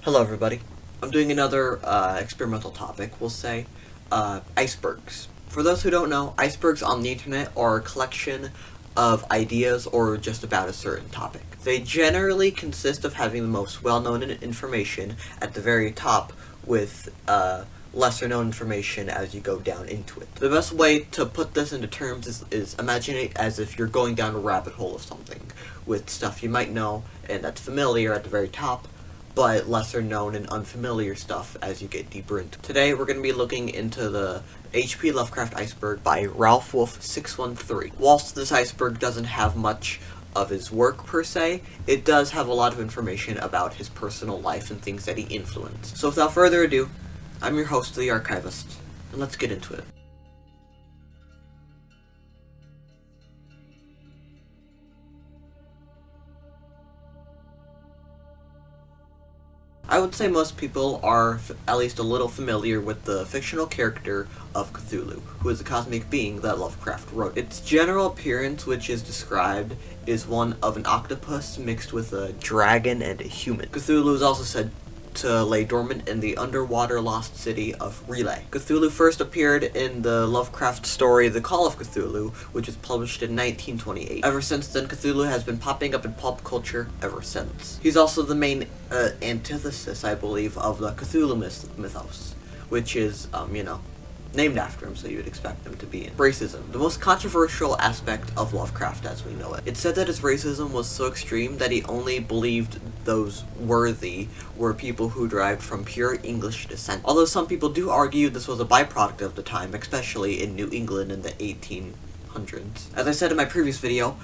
Hello everybody. I'm doing another experimental topic, we'll say, icebergs. For those who don't know, icebergs on the internet are a collection of ideas or just about a certain topic. They generally consist of having the most well-known information at the very top with lesser known information as you go down into it. The best way to put this into terms is imagine it as if you're going down a rabbit hole of something with stuff you might know and that's familiar at the very top, but lesser known and unfamiliar stuff as you get deeper into. Today we're going to be looking into the H.P. Lovecraft Iceberg by Ralph Wolf 613. Whilst this iceberg doesn't have much of his work per se, it does have a lot of information about his personal life and things that he influenced. So without further ado, I'm your host, the Archivist, and let's get into it. I would say most people are at least a little familiar with the fictional character of Cthulhu, who is a cosmic being that Lovecraft wrote. Its general appearance, which is described, is one of an octopus mixed with a dragon and a human. Cthulhu is also said to lay dormant in the underwater lost city of Relay. Cthulhu first appeared in the Lovecraft story The Call of Cthulhu, which was published in 1928. Ever since then, Cthulhu has been popping up in pop culture ever since. He's also the main antithesis, I believe, of the Cthulhu mythos, which is, named after him, so you would expect him to be in. Racism, the most controversial aspect of Lovecraft as we know it. It's said that his racism was so extreme that he only believed those worthy were people who derived from pure English descent. Although some people do argue this was a byproduct of the time, especially in New England in the 1800s. As I said in my previous video,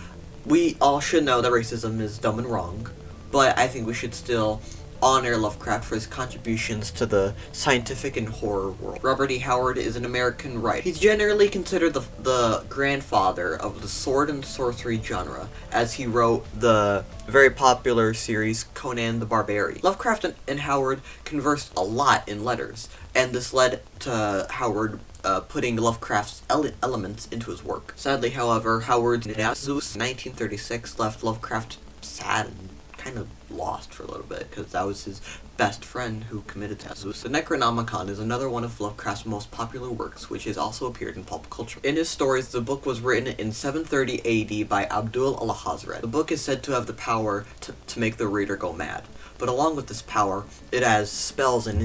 we all should know that racism is dumb and wrong, but I think we should still honor Lovecraft for his contributions to the scientific and horror world. Robert E. Howard is an American writer. He's generally considered the grandfather of the sword and sorcery genre, as he wrote the very popular series Conan the Barbarian. Lovecraft and Howard conversed a lot in letters, and this led to Howard putting Lovecraft's elements into his work. Sadly, however, Howard's Zeus 1936 left Lovecraft sad and kind of lost for a little bit, because that was his best friend who committed to Zeus. The Necronomicon is another one of Lovecraft's most popular works, which has also appeared in pop culture. In his stories, the book was written in 730 AD by Abdul al-Hazred. The book is said to have the power to make the reader go mad, but along with this power, it has spells and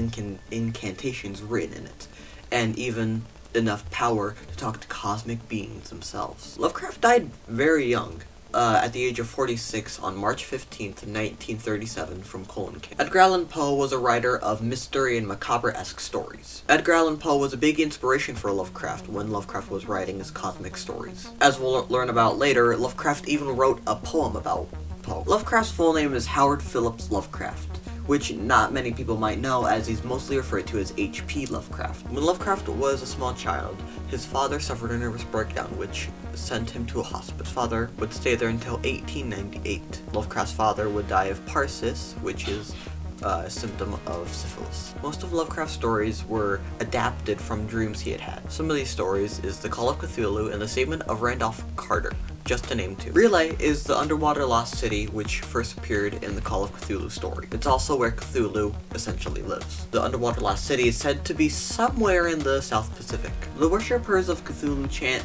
incantations written in it, and even enough power to talk to cosmic beings themselves. Lovecraft died very young, at the age of 46 on March 15th, 1937, from colon cancer. Edgar Allan Poe was a writer of mystery and macabre-esque stories. Edgar Allan Poe was a big inspiration for Lovecraft when Lovecraft was writing his cosmic stories. As we'll learn about later, Lovecraft even wrote a poem about Poe. Lovecraft's full name is Howard Phillips Lovecraft, which not many people might know, as he's mostly referred to as H.P. Lovecraft. When Lovecraft was a small child, his father suffered a nervous breakdown, which sent him to a hospice. His father would stay there until 1898. Lovecraft's father would die of paresis, which is a symptom of syphilis. Most of Lovecraft's stories were adapted from dreams he had had. Some of these stories is The Call of Cthulhu and The Statement of Randolph Carter, just to name two. Relay is the underwater lost city which first appeared in the Call of Cthulhu story. It's also where Cthulhu essentially lives. The underwater lost city is said to be somewhere in the South Pacific. The worshippers of Cthulhu chant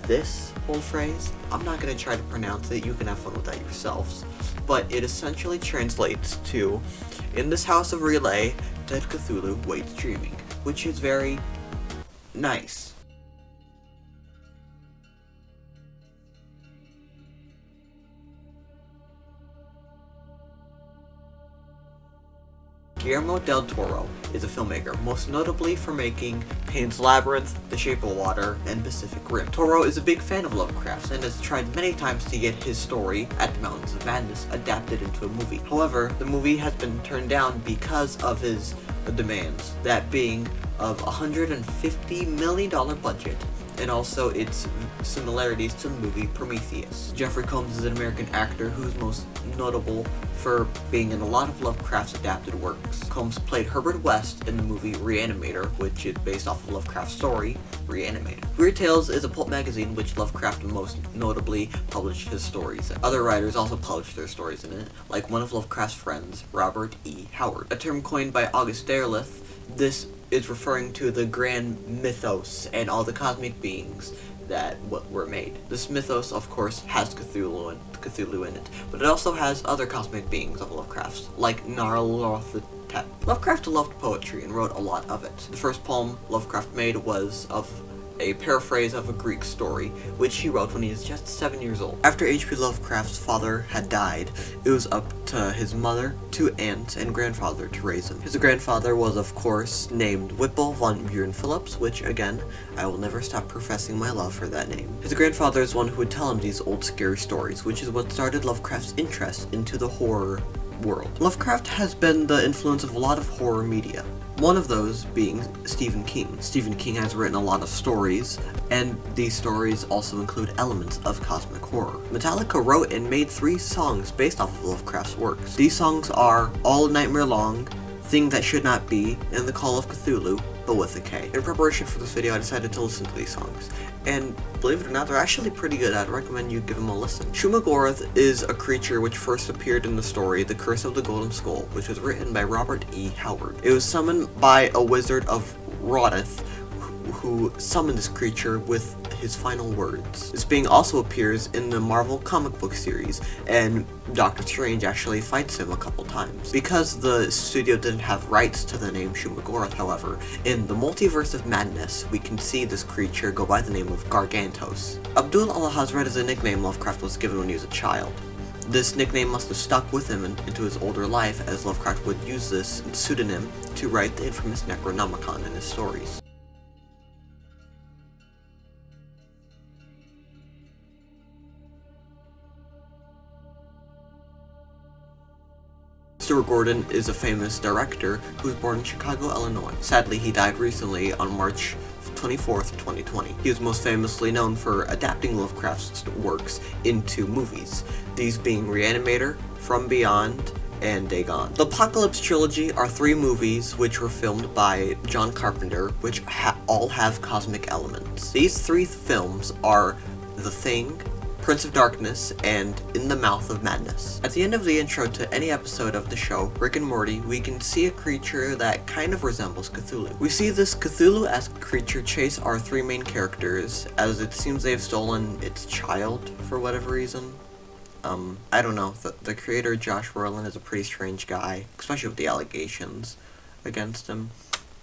this whole phrase. I'm not going to try to pronounce it, you can have fun with that yourselves. But it essentially translates to, "In this house of Relay, dead Cthulhu waits dreaming," which is very nice. Guillermo del Toro is a filmmaker, most notably for making Pan's Labyrinth, The Shape of Water, and Pacific Rim. Toro is a big fan of Lovecraft and has tried many times to get his story, At the Mountains of Madness, adapted into a movie. However, the movie has been turned down because of his demands, that being of $150 million budget and also its similarities to the movie Prometheus. Jeffrey Combs is an American actor who's most notable for being in a lot of Lovecraft's adapted works. Combs played Herbert West in the movie Reanimator, which is based off of Lovecraft's story, Reanimator. Weird Tales is a pulp magazine which Lovecraft most notably published his stories in. Other writers also published their stories in it, like one of Lovecraft's friends, Robert E. Howard. A term coined by August Derleth, this is referring to the grand mythos and all the cosmic beings that were made. This mythos, of course, has Cthulhu in it, but it also has other cosmic beings of Lovecraft's, like Nyarlathotep. Lovecraft loved poetry and wrote a lot of it. The first poem Lovecraft made was of a paraphrase of a Greek story, which he wrote when he was just 7 years old. After H.P. Lovecraft's father had died, it was up to his mother, 2 aunts, and grandfather to raise him. His grandfather was, of course, named Whipple von Buren Phillips, which, again, I will never stop professing my love for that name. His grandfather is one who would tell him these old scary stories, which is what started Lovecraft's interest into the horror world. Lovecraft has been the influence of a lot of horror media. One of those being Stephen King. Stephen King has written a lot of stories, and these stories also include elements of cosmic horror. Metallica wrote and made 3 songs based off of Lovecraft's works. These songs are All Nightmare Long, Thing That Should Not Be, and The Call of Cthulhu, but with a K. In preparation for this video, I decided to listen to these songs, and believe it or not, they're actually pretty good. I'd recommend you give them a listen. Shumagorath is a creature which first appeared in the story The Curse of the Golden Skull, which was written by Robert E. Howard. It was summoned by a wizard of Rodeth, who summoned this creature with his final words. This being also appears in the Marvel comic book series, and Doctor Strange actually fights him a couple times. Because the studio didn't have rights to the name Shumagorath, however, in the Multiverse of Madness, we can see this creature go by the name of Gargantos. Abdul al-Hazred is a nickname Lovecraft was given when he was a child. This nickname must have stuck with him into his older life, as Lovecraft would use this pseudonym to write the infamous Necronomicon in his stories. Stuart Gordon is a famous director who was born in Chicago, Illinois. Sadly, he died recently on March 24th, 2020. He is most famously known for adapting Lovecraft's works into movies, these being Reanimator, From Beyond, and Dagon. The Apocalypse Trilogy are 3 movies which were filmed by John Carpenter, which all have cosmic elements. These 3 films are The Thing, Prince of Darkness, and In the Mouth of Madness. At the end of the intro to any episode of the show, Rick and Morty, we can see a creature that kind of resembles Cthulhu. We see this Cthulhu-esque creature chase our 3 main characters, as it seems they've stolen its child for whatever reason. I don't know. The creator, Josh Brolin, is a pretty strange guy, especially with the allegations against him.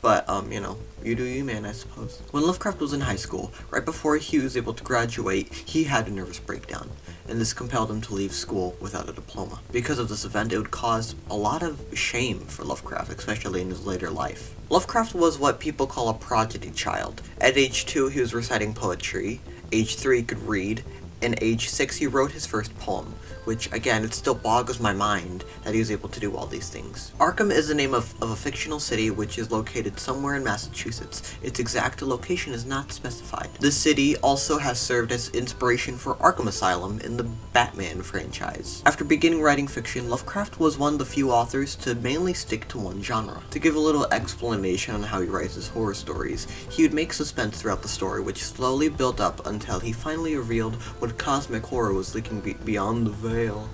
But, you know, you do you, man, I suppose. When Lovecraft was in high school, right before he was able to graduate, he had a nervous breakdown, and this compelled him to leave school without a diploma. Because of this event, it would cause a lot of shame for Lovecraft, especially in his later life. Lovecraft was what people call a prodigy child. At age 2, he was reciting poetry. Age 3, he could read. And age 6, he wrote his first poem, which, again, it still boggles my mind that he was able to do all these things. Arkham is the name of a fictional city which is located somewhere in Massachusetts. Its exact location is not specified. This city also has served as inspiration for Arkham Asylum in the Batman franchise. After beginning writing fiction, Lovecraft was one of the few authors to mainly stick to one genre. To give a little explanation on how he writes his horror stories, he would make suspense throughout the story, which slowly built up until he finally revealed what cosmic horror was lurking beyond the veil.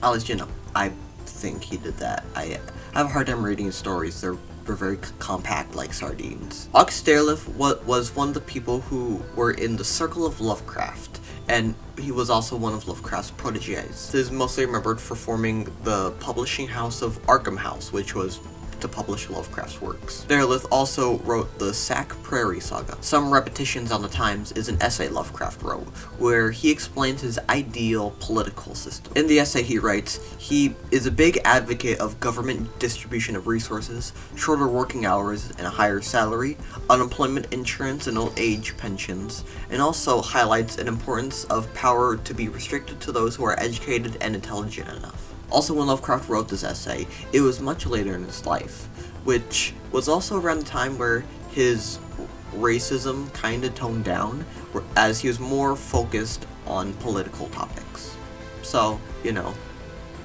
At least, you know, I think he did that. I have a hard time reading his stories. They're very compact, like sardines. August Derleth was one of the people who were in the circle of Lovecraft, and he was also one of Lovecraft's proteges. He is mostly remembered for forming the publishing house of Arkham House, which was to publish Lovecraft's works. Derleth also wrote the Sac Prairie Saga. Some Repetitions on the Times is an essay Lovecraft wrote, where he explains his ideal political system. In the essay he writes, he is a big advocate of government distribution of resources, shorter working hours and a higher salary, unemployment insurance and old age pensions, and also highlights an importance of power to be restricted to those who are educated and intelligent enough. Also, when Lovecraft wrote this essay, it was much later in his life, which was also around the time where his racism kind of toned down, as he was more focused on political topics. So, you know,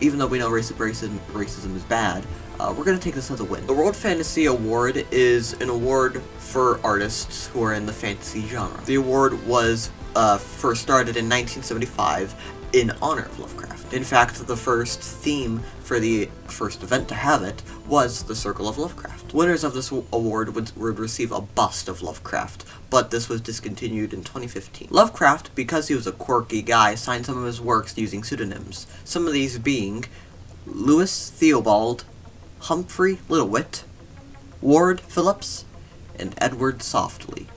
even though we know racism is bad, we're going to take this as a win. The World Fantasy Award is an award for artists who are in the fantasy genre. The award was first started in 1975 in honor of Lovecraft. In fact, the first theme for the first event to have it was the Circle of Lovecraft. Winners of this award would receive a bust of Lovecraft, but this was discontinued in 2015. Lovecraft, because he was a quirky guy, signed some of his works using pseudonyms, some of these being Louis Theobald, Humphrey Littlewhite, Ward Phillips, and Edward Softly.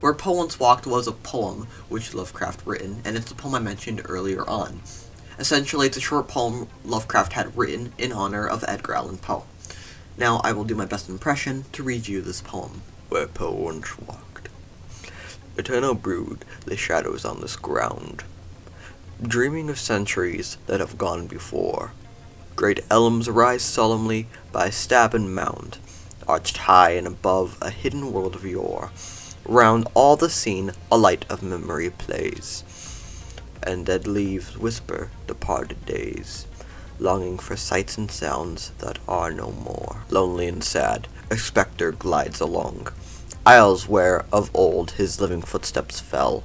Where Poe Once Walked was a poem which Lovecraft written, and it's the poem I mentioned earlier on. Essentially, it's a short poem Lovecraft had written in honor of Edgar Allan Poe. Now, I will do my best impression to read you this poem. Where Poe once walked, eternal brood the shadows on this ground, dreaming of centuries that have gone before. Great elms rise solemnly by a stab and mound, arched high and above a hidden world of yore. Round all the scene a light of memory plays, and dead leaves whisper departed days, longing for sights and sounds that are no more. Lonely and sad, a spectre glides along aisles where of old his living footsteps fell.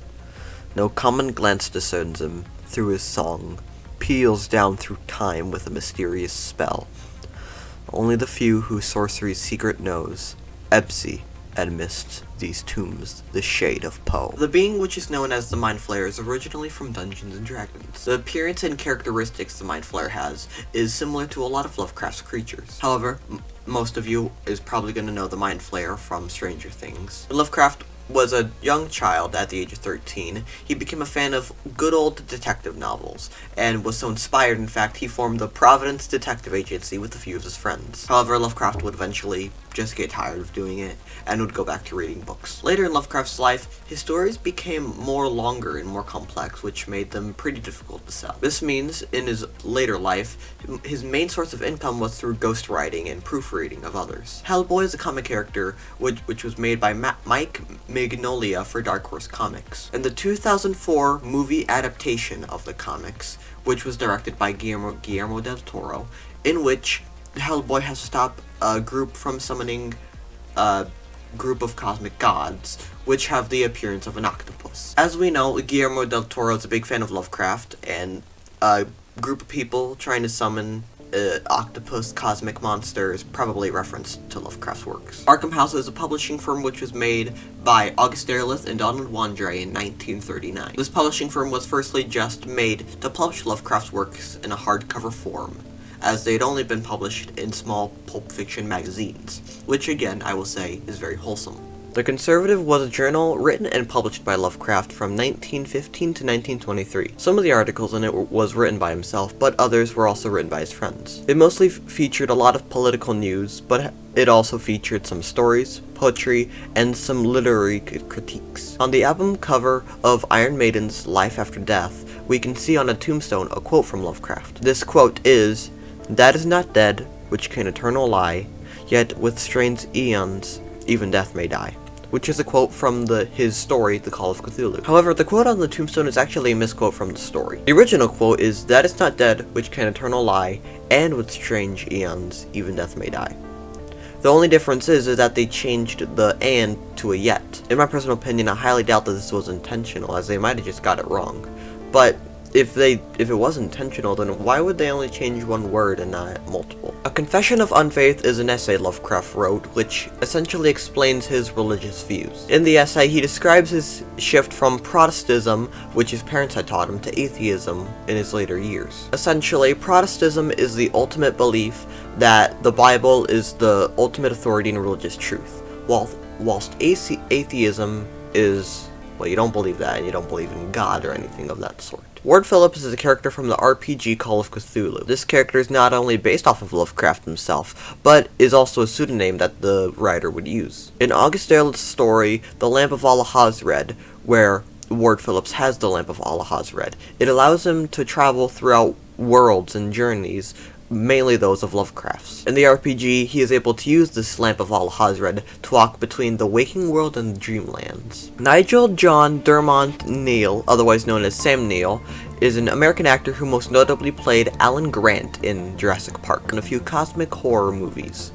No common glance discerns him through his song, peals down through time with a mysterious spell. Only the few whose sorcery's secret knows, Ebsy, amidst these tombs the shade of Poe. The being which is known as the Mind Flayer is originally from Dungeons & Dragons. The appearance and characteristics the Mind Flayer has is similar to a lot of Lovecraft's creatures. However, most of you is probably going to know the Mind Flayer from Stranger Things. Lovecraft was a young child at the age of 13. He became a fan of good old detective novels, and was so inspired, in fact, he formed the Providence Detective Agency with a few of his friends. However, Lovecraft would eventually just get tired of doing it, and would go back to reading books. Later in Lovecraft's life, his stories became more longer and more complex, which made them pretty difficult to sell. This means, in his later life, his main source of income was through ghostwriting and proofreading of others. Hellboy is a comic character which was made by Mike Mignola for Dark Horse Comics. And the 2004 movie adaptation of the comics, which was directed by Guillermo del Toro, in which Hellboy has to stop a group from summoning a group of cosmic gods, which have the appearance of an octopus. As we know, Guillermo del Toro is a big fan of Lovecraft, and a group of people trying to summon octopus cosmic monster is probably a reference to Lovecraft's works. Arkham House is a publishing firm which was made by August Derleth and Donald Wandre in 1939. This publishing firm was firstly just made to publish Lovecraft's works in a hardcover form, as they had only been published in small pulp fiction magazines, which again, I will say, is very wholesome. The Conservative was a journal written and published by Lovecraft from 1915 to 1923. Some of the articles in it was written by himself, but others were also written by his friends. It mostly featured a lot of political news, but it also featured some stories, poetry, and some literary critiques. On the album cover of Iron Maiden's Life After Death, we can see on a tombstone a quote from Lovecraft. This quote is, "That is not dead, which can eternal lie, yet with strange eons, even death may die," which is a quote from his story, The Call of Cthulhu. However, the quote on the tombstone is actually a misquote from the story. The original quote is, "That is not dead, which can eternal lie, and with strange eons, even death may die." The only difference is that they changed the "and" to a "yet." In my personal opinion, I highly doubt that this was intentional, as they might have just got it wrong. But if it was intentional, then why would they only change one word and not multiple? A Confession of Unfaith is an essay Lovecraft wrote, which essentially explains his religious views. In the essay, he describes his shift from Protestantism, which his parents had taught him, to atheism in his later years. Essentially, Protestantism is the ultimate belief that the Bible is the ultimate authority in religious truth, whilst atheism is, well, you don't believe that, and you don't believe in God or anything of that sort. Ward Phillips is a character from the RPG Call of Cthulhu. This character is not only based off of Lovecraft himself, but is also a pseudonym that the writer would use. In August Derleth's story, The Lamp of Alahazred, where Ward Phillips has the Lamp of Alahazred. It allows him to travel throughout worlds and journeys, mainly those of Lovecraft's. In the RPG, he is able to use this Lamp of Alahazred to walk between the waking world and the dreamlands. Nigel John Dermont Neal, otherwise known as Sam Neill, is an American actor who most notably played Alan Grant in Jurassic Park and a few cosmic horror movies,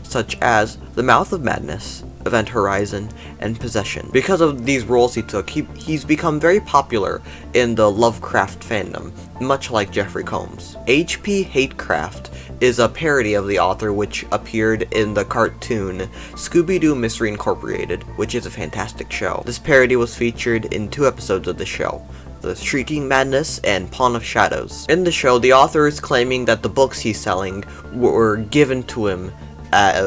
such as The Mouth of Madness, Event Horizon, and Possession. Because of these roles he took, he's become very popular in the Lovecraft fandom, much like Jeffrey Combs. H.P. Hatecraft is a parody of the author which appeared in the cartoon Scooby-Doo Mystery Incorporated, which is a fantastic show. This parody was featured in 2 episodes of the show, The Shrieking Madness and Pawn of Shadows. In the show, the author is claiming that the books he's selling were given to him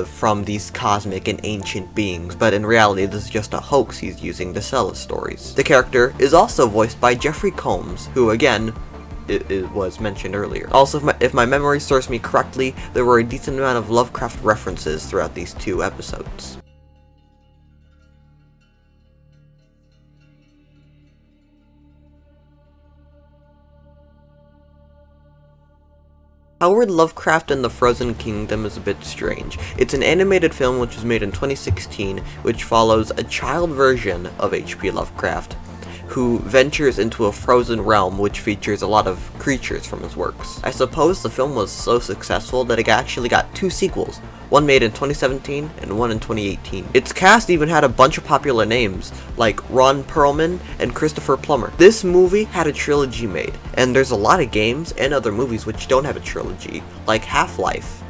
from these cosmic and ancient beings, but in reality this is just a hoax he's using to sell his stories. The character is also voiced by Jeffrey Combs, who again, it was mentioned earlier. Also, if my memory serves me correctly, there were a decent amount of Lovecraft references throughout these 2 episodes. Howard Lovecraft and the Frozen Kingdom is a bit strange. It's an animated film which was made in 2016, which follows a child version of H.P. Lovecraft, who ventures into a frozen realm which features a lot of creatures from his works. I suppose the film was so successful that it actually got 2 sequels, one made in 2017 and one in 2018. Its cast even had a bunch of popular names, like Ron Perlman and Christopher Plummer. This movie had a trilogy made, and there's a lot of games and other movies which don't have a trilogy, like Half-Life.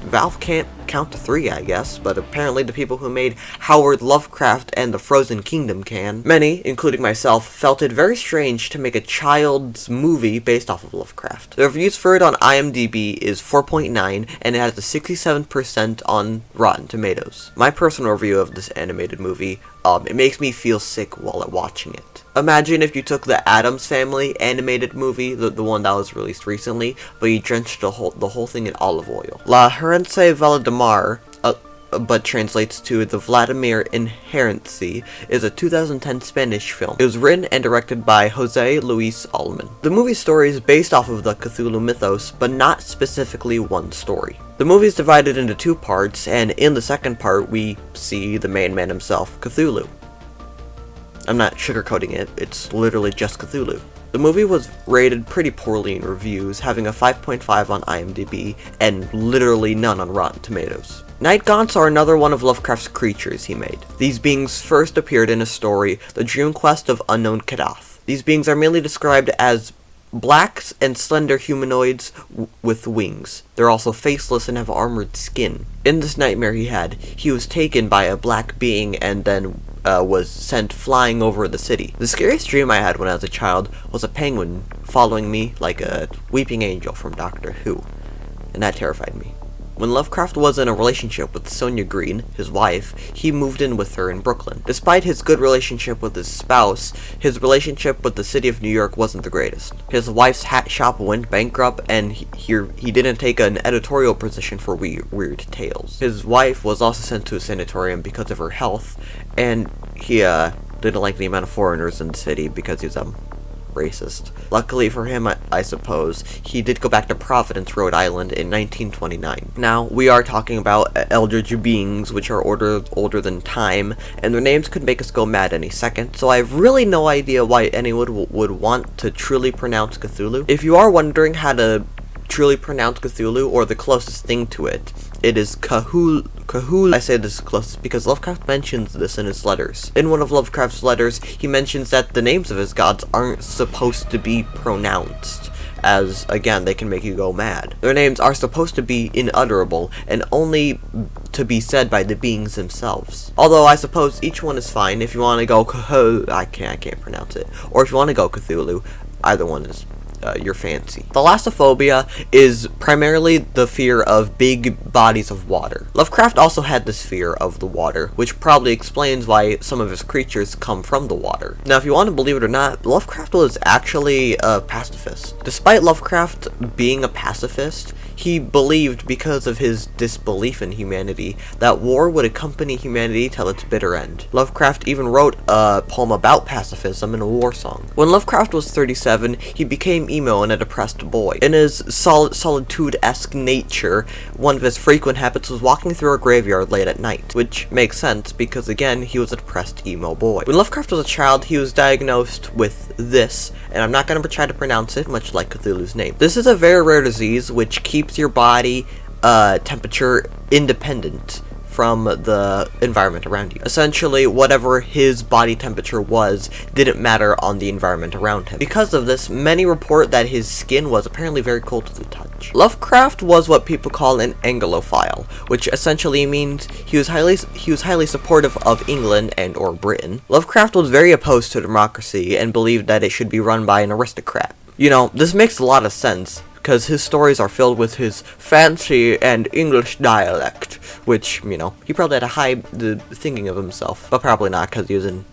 Valve can't count to 3, I guess, but apparently the people who made Howard Lovecraft and the Frozen Kingdom can. Many, including myself, felt it very strange to make a child's movie based off of Lovecraft. The reviews for it on IMDb is 4.9, and it has a 67% on Rotten Tomatoes. My personal review of this animated movie, it makes me feel sick while watching it. Imagine if you took the Addams Family animated movie, the one that was released recently, but you drenched the whole thing in olive oil. La Herencia Valdemar, but translates to The Vladimir Inherency, is a 2010 Spanish film. It was written and directed by Jose Luis Allman. The movie's story is based off of the Cthulhu mythos, but not specifically one story. The movie is divided into 2 parts, and in the second part we see the main man himself, Cthulhu. I'm not sugarcoating it, it's literally just Cthulhu. The movie was rated pretty poorly in reviews, having a 5.5 on IMDb, and literally none on Rotten Tomatoes. Night Gaunts are another one of Lovecraft's creatures he made. These beings first appeared in his story, The Dream Quest of Unknown Kadath. These beings are mainly described as black and slender humanoids with wings. They're also faceless and have armored skin. In this nightmare he was taken by a black being and then was sent flying over the city. The scariest dream I had when I was a child was a penguin following me like a weeping angel from Doctor Who, and that terrified me. When Lovecraft was in a relationship with Sonia Green, his wife, he moved in with her in Brooklyn. Despite his good relationship with his spouse, his relationship with the city of New York wasn't the greatest. His wife's hat shop went bankrupt, and he didn't take an editorial position for Weird Tales. His wife was also sent to a sanatorium because of her health, and he didn't like the amount of foreigners in the city because he was racist. Luckily for him, I suppose, he did go back to Providence, Rhode Island in 1929. Now, we are talking about eldritch beings which are older than time, and their names could make us go mad any second, so I have really no idea why anyone would want to truly pronounce Cthulhu. If you are wondering how to truly pronounce Cthulhu, or the closest thing to it, it is Cthulhu. I say this is closest because Lovecraft mentions this in his letters. In one of Lovecraft's letters, he mentions that the names of his gods aren't supposed to be pronounced, as, again, they can make you go mad. Their names are supposed to be inutterable, and only to be said by the beings themselves. Although, I suppose each one is fine. If you want to go I can't pronounce it. Or if you want to go Cthulhu, either one is your fancy. Thalassophobia is primarily the fear of big bodies of water. Lovecraft also had this fear of the water, which probably explains why some of his creatures come from the water. Now, if you want to believe it or not, Lovecraft was actually a pacifist. Despite Lovecraft being a pacifist, He believed, because of his disbelief in humanity, that war would accompany humanity till its bitter end. Lovecraft even wrote a poem about pacifism in a war song. When Lovecraft was 37, he became emo and a depressed boy. In his solitude-esque nature, one of his frequent habits was walking through a graveyard late at night, which makes sense because, again, he was a depressed emo boy. When Lovecraft was a child, he was diagnosed with this, and I'm not going to try to pronounce it, much like Cthulhu's name. This is a very rare disease which keeps your body temperature independent from the environment around you. Essentially, whatever his body temperature was didn't matter on the environment around him. Because of this, many report that his skin was apparently very cold to the touch. Lovecraft was what people call an Anglophile, which essentially means he was highly supportive of England and or Britain. Lovecraft was very opposed to democracy and believed that it should be run by an aristocrat. You know, this makes a lot of sense, because his stories are filled with his fancy and English dialect, which, you know, he probably had a high thinking of himself, but probably not, because he was a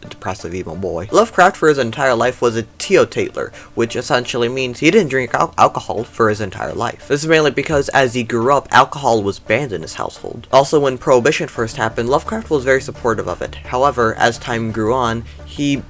depressive emo boy. Lovecraft for his entire life was a teetotaler, which essentially means he didn't drink alcohol for his entire life. This is mainly because as he grew up, alcohol was banned in his household. Also, when Prohibition first happened, Lovecraft was very supportive of it. However, as time grew on, he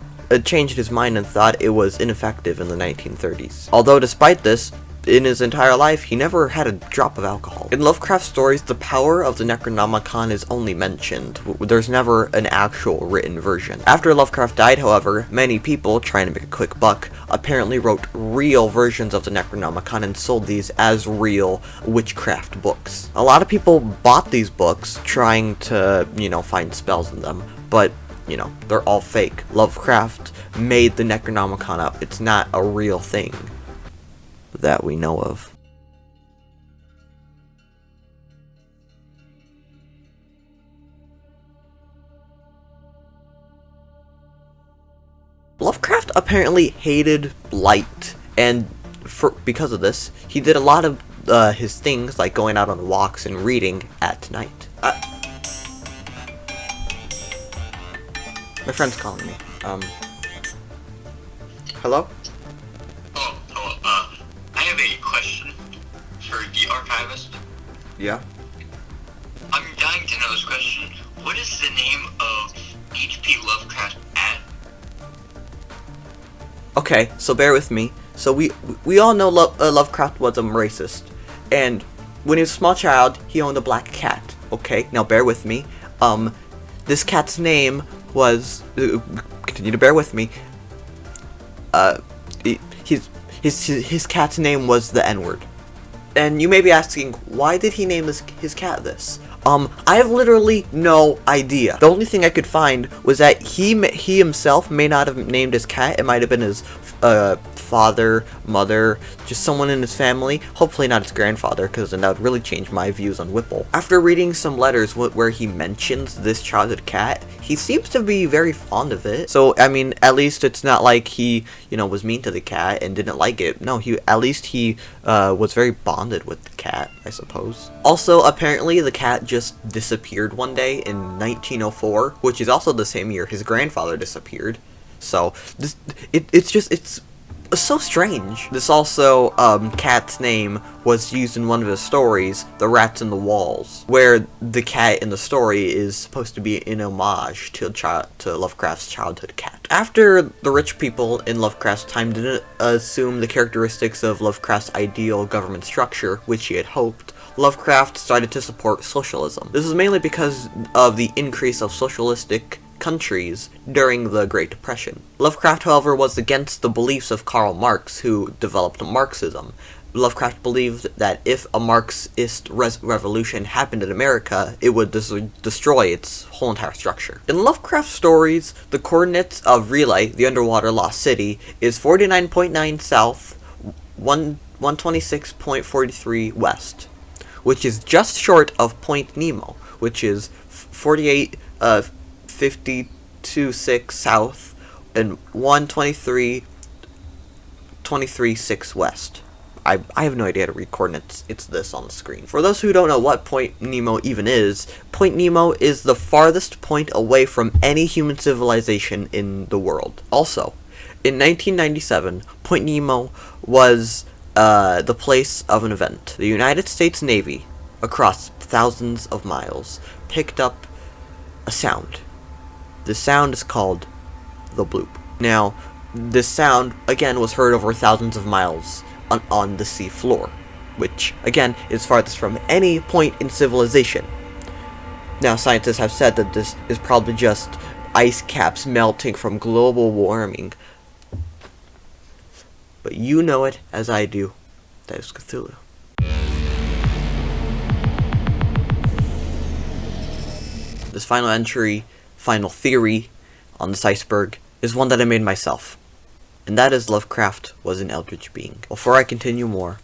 changed his mind and thought it was ineffective in the 1930s. Although despite this, in his entire life, he never had a drop of alcohol. In Lovecraft stories, the power of the Necronomicon is only mentioned. There's never an actual written version. After Lovecraft died, however, many people, trying to make a quick buck, apparently wrote real versions of the Necronomicon and sold these as real witchcraft books. A lot of people bought these books trying to, you know, find spells in them, but you know, they're all fake. Lovecraft made the Necronomicon up. It's not a real thing that we know of. Lovecraft apparently hated light, and because of this, he did a lot of his things, like going out on walks and reading at night. My friend's calling me. Hello? Oh, hello. I have a question for the Archivist. Yeah? I'm dying to know this question. What is the name of H.P. Lovecraft at? Okay, so bear with me. So we all know Lovecraft was a racist, and when he was a small child, he owned a black cat. Okay, now bear with me. This cat's name was continue to bear with me. His cat's name was the N-word. And you may be asking, why did he name his cat this? I have literally no idea. The only thing I could find was that he himself may not have named his cat. It might have been his father, mother, just someone in his family. Hopefully not his grandfather, because then that would really change my views on Whipple. After reading some letters where he mentions this childhood cat, he seems to be very fond of it. So, I mean, at least it's not like he, you know, was mean to the cat and didn't like it. No, at least he was very bonded with the cat, I suppose. Also, apparently the cat just disappeared one day in 1904, which is also the same year his grandfather disappeared. So, it's so strange. This also, cat's name was used in one of his stories, The Rats in the Walls, where the cat in the story is supposed to be an homage to Lovecraft's childhood cat. After the rich people in Lovecraft's time didn't assume the characteristics of Lovecraft's ideal government structure, which he had hoped, Lovecraft started to support socialism. This is mainly because of the increase of socialistic countries during the Great Depression. Lovecraft, however, was against the beliefs of Karl Marx, who developed Marxism. Lovecraft believed that if a Marxist revolution happened in America, it would destroy its whole entire structure. In Lovecraft stories, the coordinates of Relay, the underwater lost city, is 49.9 south, 126.43 west, which is just short of Point Nemo, which is 52.6 south and 123.6 west. I have no idea how to read coordinates. It's this on the screen. For those who don't know what Point Nemo even is, Point Nemo is the farthest point away from any human civilization in the world. Also, in 1997, Point Nemo was the place of an event. The United States Navy, across thousands of miles, picked up a sound. The sound is called the bloop. Now, this sound, again, was heard over thousands of miles on the sea floor, which, again, is farthest from any point in civilization. Now, scientists have said that this is probably just ice caps melting from global warming. But you know it as I do. That is Cthulhu. This final entry, final theory on this iceberg is one that I made myself. And that is Lovecraft was an eldritch being. Before I continue more,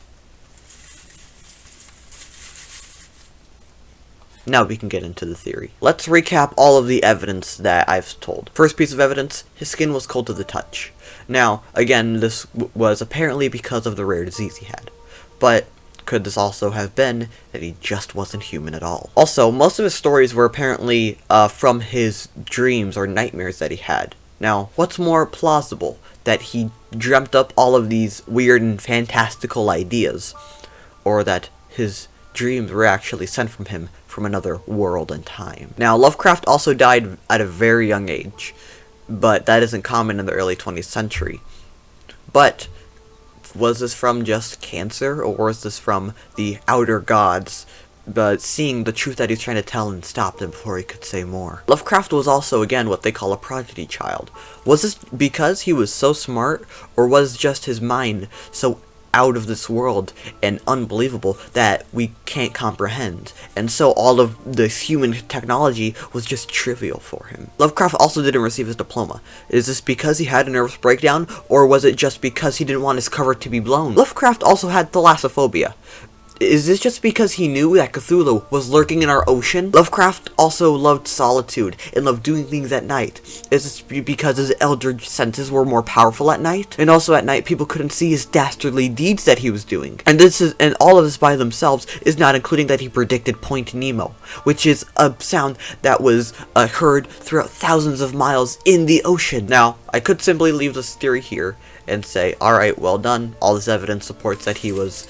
now we can get into the theory. Let's recap all of the evidence that I've told. First piece of evidence, his skin was cold to the touch. Now, again, this was apparently because of the rare disease he had. But could this also have been that he just wasn't human at all? Also, most of his stories were apparently from his dreams or nightmares that he had. Now, what's more plausible? That he dreamt up all of these weird and fantastical ideas, or that his dreams were actually sent from him from another world and time. Now, Lovecraft also died at a very young age, but that isn't common in the early 20th century. But was this from just cancer, or was this from the outer gods seeing the truth that he's trying to tell and stopped him before he could say more? Lovecraft was also, again, what they call a prodigy child. Was this because he was so smart, or was just his mind so out of this world and unbelievable that we can't comprehend, and so all of this human technology was just trivial for him? Lovecraft also didn't receive his diploma. Is this because he had a nervous breakdown, or was it just because he didn't want his cover to be blown? Lovecraft also had thalassophobia. Is this just because he knew that Cthulhu was lurking in our ocean? Lovecraft also loved solitude and loved doing things at night. Is this because his eldritch senses were more powerful at night? And also at night people couldn't see his dastardly deeds that he was doing. And all of this by themselves is not including that he predicted Point Nemo, which is a sound that was heard throughout thousands of miles in the ocean. Now, I could simply leave this theory here and say, alright, well done. All this evidence supports that he was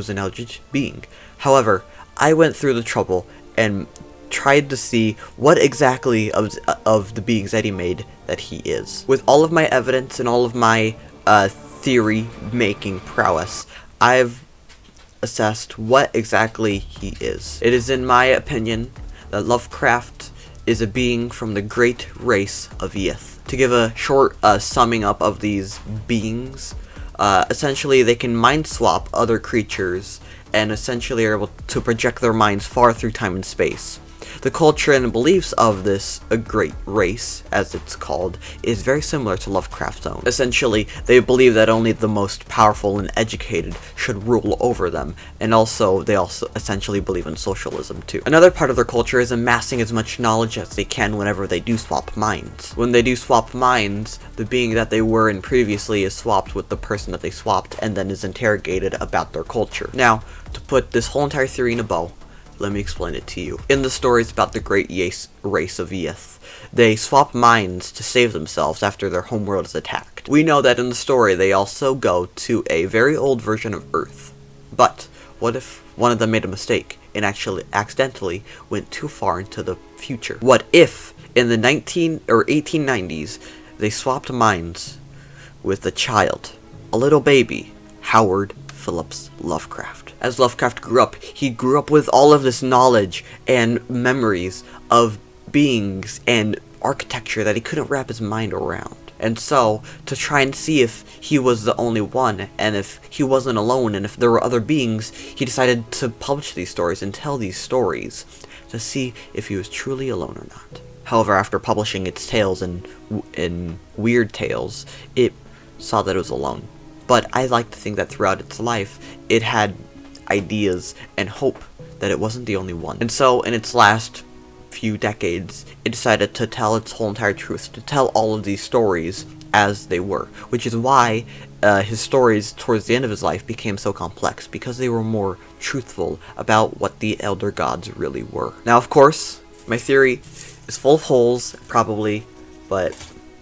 an eldritch being. However, I went through the trouble and tried to see what exactly of the beings that he made that he is. With all of my evidence and all of my theory-making prowess, I've assessed what exactly he is. It is in my opinion that Lovecraft is a being from the great race of Yith. To give a short summing up of these beings, essentially they can mind swap other creatures and essentially are able to project their minds far through time and space. The culture and beliefs of this great race, as it's called, is very similar to Lovecraft's own. Essentially, they believe that only the most powerful and educated should rule over them, and they also essentially believe in socialism too. Another part of their culture is amassing as much knowledge as they can whenever they do swap minds. When they do swap minds, the being that they were in previously is swapped with the person that they swapped, and then is interrogated about their culture. Now, to put this whole entire theory in a bow, let me explain it to you. In the stories about the great race of Yith, they swap minds to save themselves after their homeworld is attacked. We know that in the story they also go to a very old version of Earth. But what if one of them made a mistake and actually accidentally went too far into the future? What if in the 1890s they swapped minds with a child, a little baby, Howard Phillips Lovecraft? As Lovecraft grew up, he grew up with all of this knowledge and memories of beings and architecture that he couldn't wrap his mind around. And so, to try and see if he was the only one, and if he wasn't alone, and if there were other beings, he decided to publish these stories and tell these stories to see if he was truly alone or not. However, after publishing its tales and weird tales, it saw that it was alone. But I like to think that throughout its life, it had ideas and hope that it wasn't the only one. And so, in its last few decades, it decided to tell its whole entire truth, to tell all of these stories as they were, which is why his stories towards the end of his life became so complex, because they were more truthful about what the elder gods really were. Now, of course, my theory is full of holes, probably, but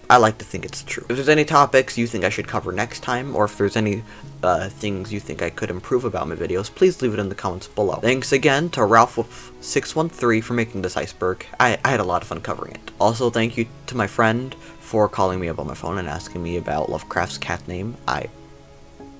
I like to think it's true. If there's any topics you think I should cover next time, or if there's any things you think I could improve about my videos, please leave it in the comments below. Thanks again to RalphWolf613 for making this iceberg. I had a lot of fun covering it. Also, thank you to my friend for calling me up on my phone and asking me about Lovecraft's cat name. I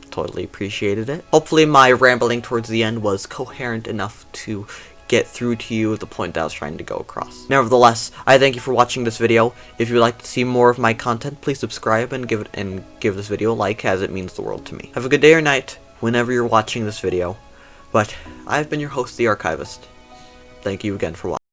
totally appreciated it. Hopefully my rambling towards the end was coherent enough to get through to you the point that I was trying to go across. Nevertheless, I thank you for watching this video. If you'd like to see more of my content, please subscribe and give this video a like, as it means the world to me. Have a good day or night whenever you're watching this video. But I've been your host, the Archivist. Thank you again for watching.